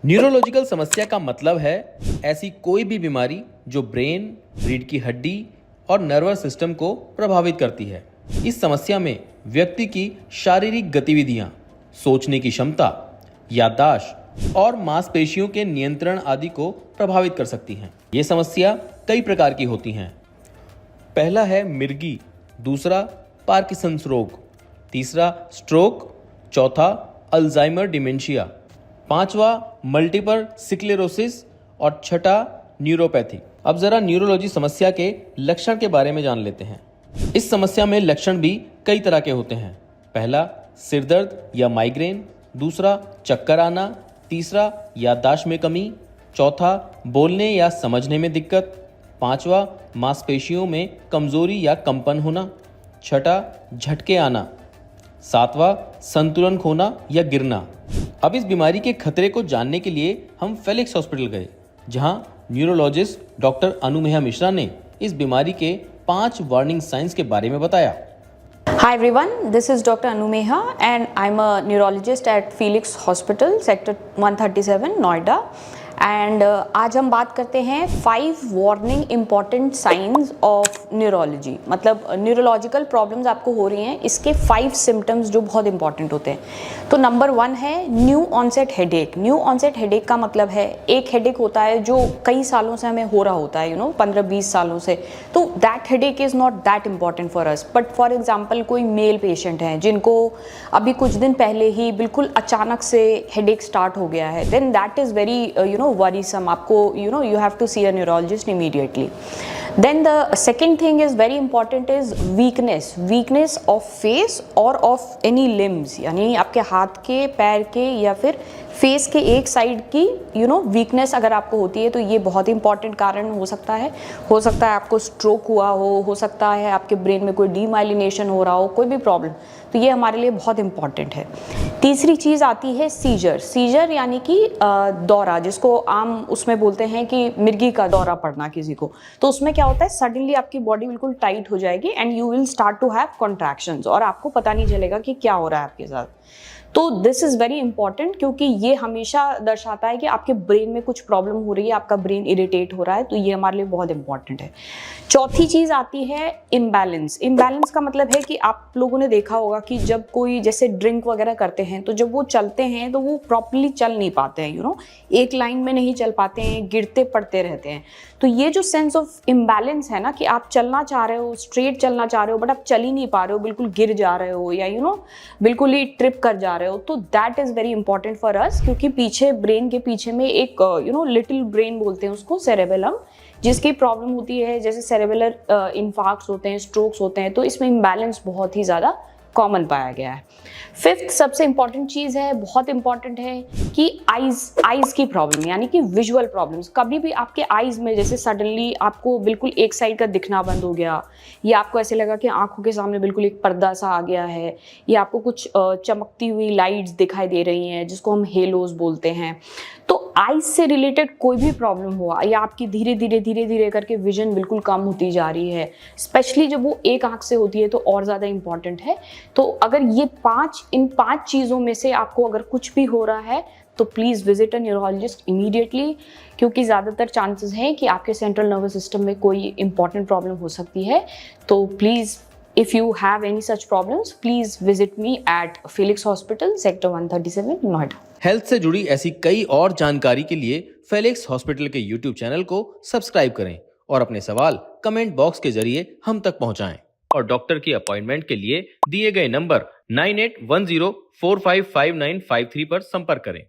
Neurological समस्या का मतलब है ऐसी कोई भी बीमारी जो ब्रेन, रीढ़ की हड्डी और नर्वस सिस्टम को प्रभावित करती है। इस समस्या में व्यक्ति की शारीरिक गतिविधियां, सोचने की क्षमता, याददाश्त और मांसपेशियों के नियंत्रण आदि को प्रभावित कर सकती हैं। ये समस्या कई प्रकार की होती हैं। पहला है मिर्गी, दूसरा पार्किंसंस रोग, तीसरा स्ट्रोक, चौथा अल्जाइमर डिमेंशिया, पांचवा मल्टीपल स्क्लेरोसिस और छठा न्यूरोपैथी। अब जरा न्यूरोलॉजी समस्या के लक्षण के बारे में जान लेते हैं। इस समस्या में लक्षण भी कई तरह के होते हैं। पहला सिरदर्द या माइग्रेन, दूसरा चक्कर आना, तीसरा याददाश्त में कमी, चौथा बोलने या समझने में दिक्कत, पांचवा मांसपेशियों में कमजोरी या कंपन होना, छठा झटके आना, सातवां संतुलन खोना या गिरना। अब इस बीमारी के खतरे को जानने के लिए हम फेलिक्स हॉस्पिटल गए, जहां न्यूरोलॉजिस्ट डॉक्टर अनुमेहा मिश्रा ने इस बीमारी के 5 वार्निंग साइंस के बारे में बताया। Hi everyone, this is Dr. Anumeha and I'm a neurologist at Felix Hospital, Sector 137, Noida. And आज हम बात करते हैं 5 warning important science of neurology. मतलब न्यूरोलॉजिकल प्रॉब्लम्स आपको हो रही हैं, इसके 5 सिम्टम्स जो बहुत इंपॉर्टेंट होते हैं। तो नंबर 1 है new onset headache. New onset headache का मतलब है एक हेडेक होता है जो कई सालों से हमें हो रहा होता है, 15-20 सालों से। तो that headache is not that important for us, but for example कोई मेल पेशेंट हैं जिनको अभी कुछ दिन पहले ही बिल्कुल अचानक से हेडेक स्टार्ट हो गया है, then that is very worrisome. आपको you have to see a neurologist immediately. Then the second thing is very important is weakness of face or of any limbs, यानी आपके हाथ के, पैर के या फिर फेस के एक साइड की वीकनेस अगर आपको होती है तो ये बहुत इंपॉर्टेंट कारण हो सकता है आपको स्ट्रोक हुआ हो सकता है आपके ब्रेन में कोई डीमाइलिनेशन हो रहा हो, कोई भी प्रॉब्लम, तो ये हमारे लिए बहुत इंपॉर्टेंट है। तीसरी चीज़ आती है सीजर यानी कि दौरा, जिसको आम उसमें बोलते हैं कि मिर्गी का दौरा पड़ना किसी को। तो उसमें क्या होता है, सडनली आपकी बॉडी बिल्कुल टाइट हो जाएगी and you will start to have contractions और आपको पता नहीं चलेगा कि क्या हो रहा है आपके साथ। तो दिस इज़ वेरी इंपॉर्टेंट क्योंकि ये हमेशा दर्शाता है कि आपके ब्रेन में कुछ प्रॉब्लम हो रही है, आपका ब्रेन इरिटेट हो रहा है, तो ये हमारे लिए बहुत इंपॉर्टेंट है। चौथी चीज़ आती है इम्बैलेंस का मतलब है कि आप लोगों ने देखा होगा कि जब कोई जैसे ड्रिंक वगैरह करते हैं तो जब वो चलते हैं तो वो प्रॉपर्ली चल नहीं पाते हैं, एक लाइन में नहीं चल पाते हैं, गिरते पड़ते रहते हैं। तो ये जो सेंस ऑफ इम्बैलेंस है ना, कि आप चलना चाह रहे हो, स्ट्रेट चलना चाह रहे हो, बट आप चल ही नहीं पा रहे हो, बिल्कुल गिर जा रहे हो या बिल्कुल ही ट्रिप कर जा रहे हो, तो that is very important for us. क्योंकि पीछे ब्रेन के पीछे में एक लिटिल ब्रेन बोलते हैं उसको, सेरेबेलम, जिसकी प्रॉब्लम होती है, जैसे सेरेबेलर इन्फार्क्ट्स होते हैं, स्ट्रोक्स होते हैं, तो इसमें इम्बैलेंस बहुत ही ज़्यादा कॉमन पाया गया है। 5th सबसे इंपॉर्टेंट चीज़ है, बहुत इंपॉर्टेंट है कि आइज़ की प्रॉब्लम, यानी कि विजुअल प्रॉब्लम्स। कभी भी आपके आइज़ में जैसे सडनली आपको बिल्कुल एक साइड का दिखना बंद हो गया, या आपको ऐसे लगा कि आंखों के सामने बिल्कुल एक पर्दा सा आ गया है, या आपको कुछ चमकती हुई लाइट्स दिखाई दे रही हैं जिसको हम हेलोज बोलते हैं, तो आइज से रिलेटेड कोई भी प्रॉब्लम हुआ, या आपकी धीरे धीरे करके विजन बिल्कुल कम होती जा रही है, स्पेशली जब वो एक आंख से होती है तो और ज़्यादा इंपॉर्टेंट है। तो अगर इन 5 चीज़ों में से आपको अगर कुछ भी हो रहा है तो please visit a neurologist immediately, क्योंकि ज़्यादातर चांसेस हैं कि आपके सेंट्रल नर्वस सिस्टम में कोई इंपॉर्टेंट प्रॉब्लम हो सकती है। तो please if you have any such problems, please visit me at Felix Hospital, Sector 137, Noida. Health से जुड़ी ऐसी कई और जानकारी के लिए फेलिक्स हॉस्पिटल के YouTube चैनल को सब्सक्राइब करें और अपने सवाल कमेंट बॉक्स के जरिए हम तक पहुंचाएं। और डॉक्टर की अपॉइंटमेंट के लिए दिए गए नंबर 9810455953 पर संपर्क करें।